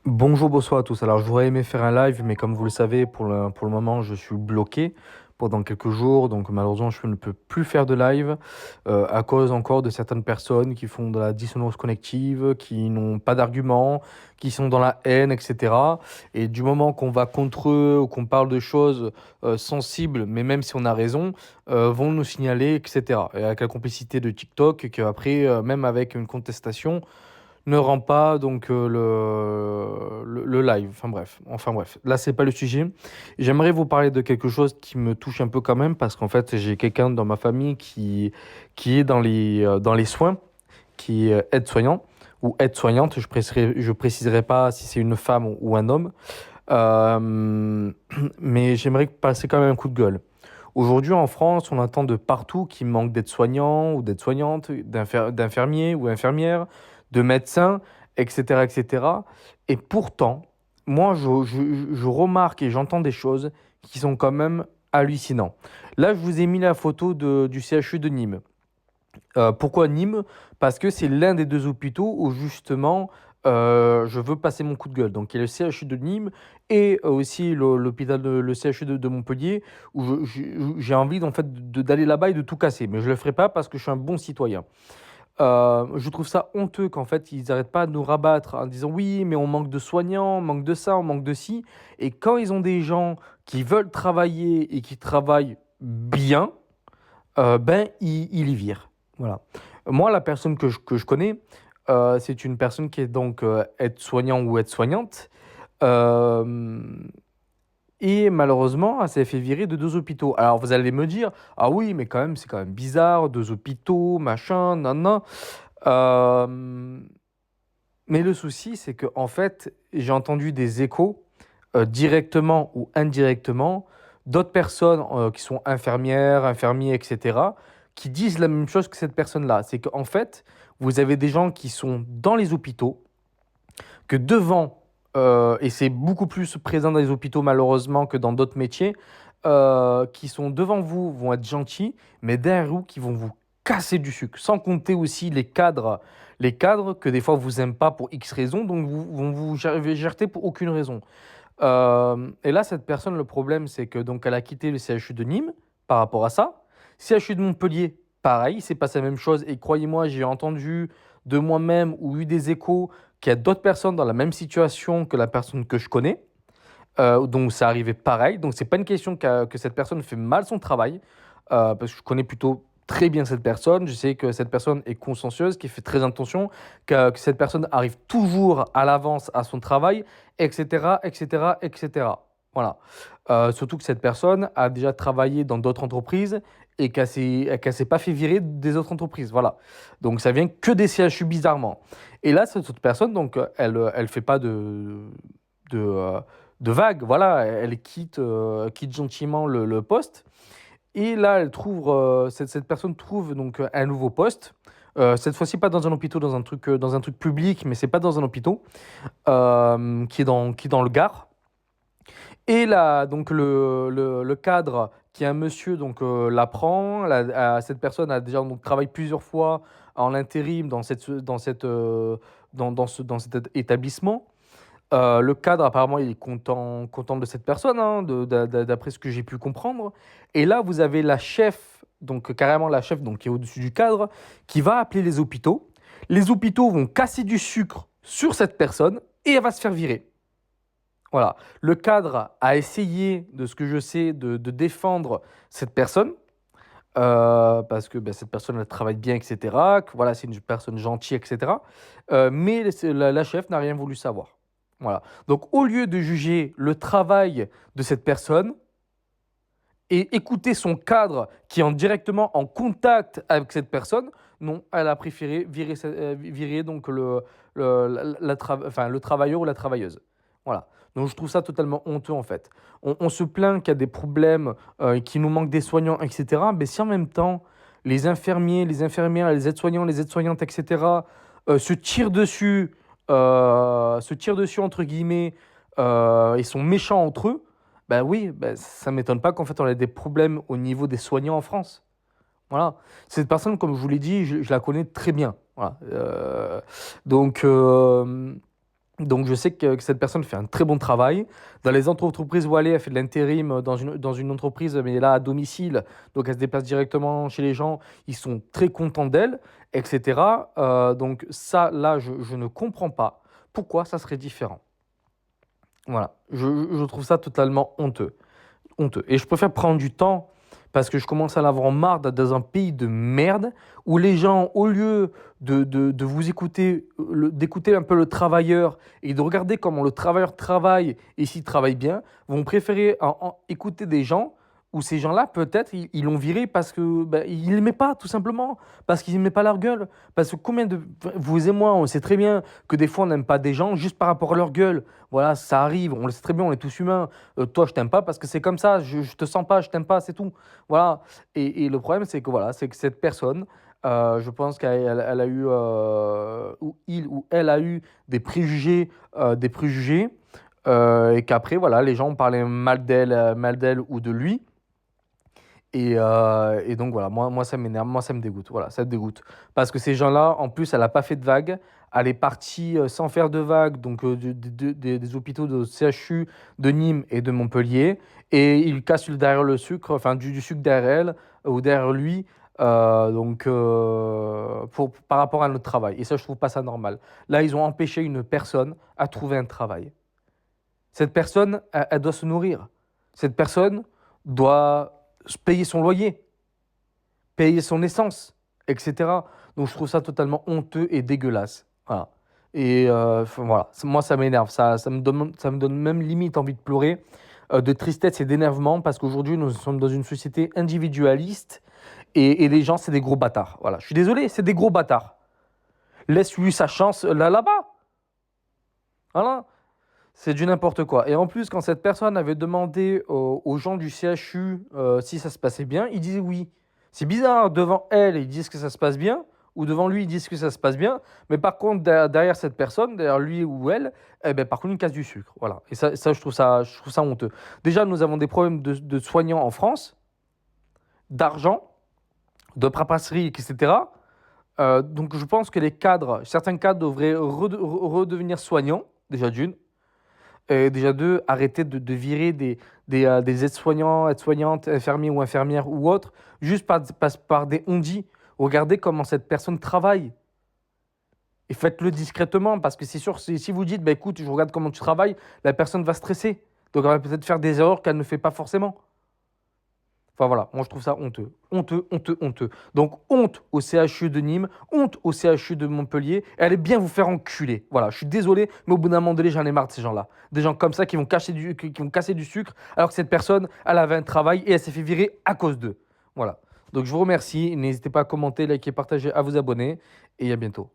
Bonjour, bonsoir à tous. Alors, j'aurais aimé faire un live, mais comme vous le savez, pour le moment, je suis bloqué pendant quelques jours. Donc, malheureusement, je ne peux plus faire de live à cause encore de certaines personnes qui font de la dissonance connective, qui n'ont pas d'arguments, qui sont dans la haine, etc. Et du moment qu'on va contre eux ou qu'on parle de choses sensibles, mais même si on a raison, vont nous signaler, etc. Et avec la complicité de TikTok, qu'après, même avec une contestation, ne rend pas donc le live. Enfin bref, là c'est pas le sujet. J'aimerais vous parler de quelque chose qui me touche un peu quand même parce qu'en fait j'ai quelqu'un dans ma famille qui est dans les soins, qui est aide-soignant ou aide-soignante. Je préciserai pas si c'est une femme ou un homme. Euh, mais j'aimerais passer quand même un coup de gueule. Aujourd'hui en France, on entend de partout qu'il manque d'aides-soignants ou d'aides-soignantes, d'infirmiers ou infirmières, de médecins, etc., etc. Et pourtant, moi, je remarque et j'entends des choses qui sont quand même hallucinantes. Là, je vous ai mis la photo du CHU de Nîmes. Pourquoi Nîmes? Parce que c'est l'un des deux hôpitaux où justement je veux passer mon coup de gueule. Donc il y a le CHU de Nîmes et aussi le CHU de Montpellier où j'ai envie en fait d'aller là-bas et de tout casser. Mais je le ferai pas parce que je suis un bon citoyen. Je trouve ça honteux qu'en fait ils n'arrêtent pas de nous rabattre en disant oui mais on manque de soignants, on manque de ça, on manque de ci. Et quand ils ont des gens qui veulent travailler et qui travaillent bien, ben, il y vire. Voilà. Moi, la personne que je connais, c'est une personne qui est donc aide-soignant ou aide-soignante. euh, et malheureusement, elle s'est fait virer de deux hôpitaux. Alors, vous allez me dire, ah oui, mais quand même, c'est quand même bizarre, deux hôpitaux, machin, nan, nan. Euh, mais le souci, c'est que en fait, j'ai entendu des échos, directement ou indirectement, d'autres personnes qui sont infirmières, infirmiers, etc., qui disent la même chose que cette personne-là. C'est qu'en fait, vous avez des gens qui sont dans les hôpitaux, que devant, et c'est beaucoup plus présent dans les hôpitaux malheureusement que dans d'autres métiers, qui sont devant vous, vont être gentils, mais derrière vous, qui vont vous casser du sucre. Sans compter aussi les cadres que des fois vous aiment pas pour X raisons, donc vont vous jeter pour aucune raison. Et là, cette personne, le problème, c'est que donc elle a quitté le CHU de Nîmes par rapport à ça. CHU de Montpellier, pareil, c'est passé la même chose. Et croyez-moi, j'ai entendu de moi-même ou eu des échos qu'il y a d'autres personnes dans la même situation que la personne que je connais. Donc ça arrivait pareil. Donc c'est pas une question que cette personne fait mal son travail, parce que je connais plutôt très bien cette personne. Je sais que cette personne est consciencieuse, qui fait très attention, que cette personne arrive toujours à l'avance à son travail, etc., etc., etc. Voilà. Surtout que cette personne a déjà travaillé dans d'autres entreprises et qu'elle s'est pas fait virer des autres entreprises. Voilà. Donc ça vient que des CHU bizarrement. Et là, cette autre personne, donc, elle fait pas de, euh, de vague. Voilà, elle quitte gentiment le poste. Et là, cette personne trouve donc un nouveau poste. Cette fois-ci, pas dans un hôpital, dans un truc public, mais c'est pas dans un hôpital, qui est dans le Gard. Et là, donc le cadre, qui est un monsieur, donc l'apprend. Cette personne a déjà donc, travaillé plusieurs fois en intérim dans cet établissement. Le cadre, apparemment, il est content de cette personne, hein, d'après ce que j'ai pu comprendre. Et là, vous avez la chef, donc carrément la chef, donc, qui est au-dessus du cadre, qui va appeler les hôpitaux. Les hôpitaux vont casser du sucre sur cette personne et elle va se faire virer. Voilà. Le cadre a essayé, de ce que je sais, de défendre cette personne, parce que ben, cette personne elle travaille bien, etc. Que, voilà, c'est une personne gentille, etc. Mais la chef n'a rien voulu savoir. Voilà. Donc, au lieu de juger le travail de cette personne et écouter son cadre qui est directement en contact avec cette personne, non, elle a préféré virer donc le travailleur ou la travailleuse. Voilà. Donc je trouve ça totalement honteux en fait. On se plaint qu'il y a des problèmes, qu'il nous manque des soignants, etc. Mais si en même temps, les infirmiers, les infirmières, les aides-soignants, les aides-soignantes, etc., se tirent dessus entre guillemets, et sont méchants entre eux, ben oui, ben ça m'étonne pas qu'en fait on ait des problèmes au niveau des soignants en France. Voilà. Cette personne, comme je vous l'ai dit, je la connais très bien. Voilà. Donc, Donc je sais que cette personne fait un très bon travail. Dans les entreprises où elle est, elle fait de l'intérim dans une entreprise, mais là à domicile, donc elle se déplace directement chez les gens, ils sont très contents d'elle, etc. Donc ça, là, je ne comprends pas pourquoi ça serait différent. Voilà, je trouve ça totalement honteux. Honteux. Et je préfère prendre du temps parce que je commence à en avoir marre d'être dans un pays de merde où les gens, au lieu de vous écouter, d'écouter un peu le travailleur et de regarder comment le travailleur travaille et s'il travaille bien, vont préférer écouter des gens où ces gens-là, peut-être, ils l'ont viré parce que ils l'aimaient pas, tout simplement, parce qu'ils n'aimaient pas leur gueule. Parce que combien de... Vous et moi, on sait très bien que des fois, on n'aime pas des gens juste par rapport à leur gueule. Voilà, ça arrive, on le sait très bien, on est tous humains. Toi, je t'aime pas parce que c'est comme ça, je te sens pas, je t'aime pas, c'est tout. Voilà. Et le problème, c'est que voilà, c'est que cette personne, je pense qu'elle a eu, ou il ou elle a eu des préjugés, et qu'après, voilà, les gens parlaient mal d'elle ou de lui. Et donc voilà, moi ça m'énerve, moi ça me dégoûte, voilà, ça me dégoûte. Parce que ces gens-là, en plus, elle n'a pas fait de vagues, elle est partie sans faire de vagues, donc des hôpitaux de CHU de Nîmes et de Montpellier, et il casse derrière le sucre, enfin du sucre derrière elle, ou derrière lui, par rapport à notre travail. Et ça, je trouve pas ça normal. Là, ils ont empêché une personne à trouver un travail. Cette personne, elle doit se nourrir. Cette personne doit payer son loyer, payer son essence, etc. Donc je trouve ça totalement honteux et dégueulasse. Voilà. Et voilà, moi ça m'énerve, ça me donne même limite envie de pleurer, de tristesse et d'énervement, parce qu'aujourd'hui nous sommes dans une société individualiste et les gens c'est des gros bâtards. Voilà, je suis désolé, c'est des gros bâtards. Laisse-lui sa chance là-bas. Voilà. C'est du n'importe quoi. Et en plus, quand cette personne avait demandé aux gens du CHU si ça se passait bien, ils disaient oui. C'est bizarre, devant elle, ils disent que ça se passe bien, ou devant lui, ils disent que ça se passe bien, mais par contre, derrière cette personne, derrière lui ou elle, eh ben, par contre, ils cassent du sucre. Voilà. Et ça, je trouve ça honteux. Déjà, nous avons des problèmes de soignants en France, d'argent, de paperasserie, etc. Donc, je pense que certains cadres devraient redevenir soignants, déjà d'une. Déjà deux, arrêter de virer des aides-soignants, aides-soignantes, infirmiers ou infirmières ou autres, juste par des on-dit. Regardez comment cette personne travaille. Et faites-le discrètement, parce que c'est sûr, si vous dites, bah, écoute, je regarde comment tu travailles, la personne va stresser. Donc elle va peut-être faire des erreurs qu'elle ne fait pas forcément. Enfin voilà, moi je trouve ça honteux. Honteux, honteux, honteux. Donc honte au CHU de Nîmes, honte au CHU de Montpellier, et allez bien vous faire enculer. Voilà, je suis désolé, mais au bout d'un moment donné, j'en ai marre de ces gens-là. Des gens comme ça qui vont casser du sucre, alors que cette personne, elle avait un travail et elle s'est fait virer à cause d'eux. Voilà. Donc je vous remercie, n'hésitez pas à commenter, liker, partager, à vous abonner, et à bientôt.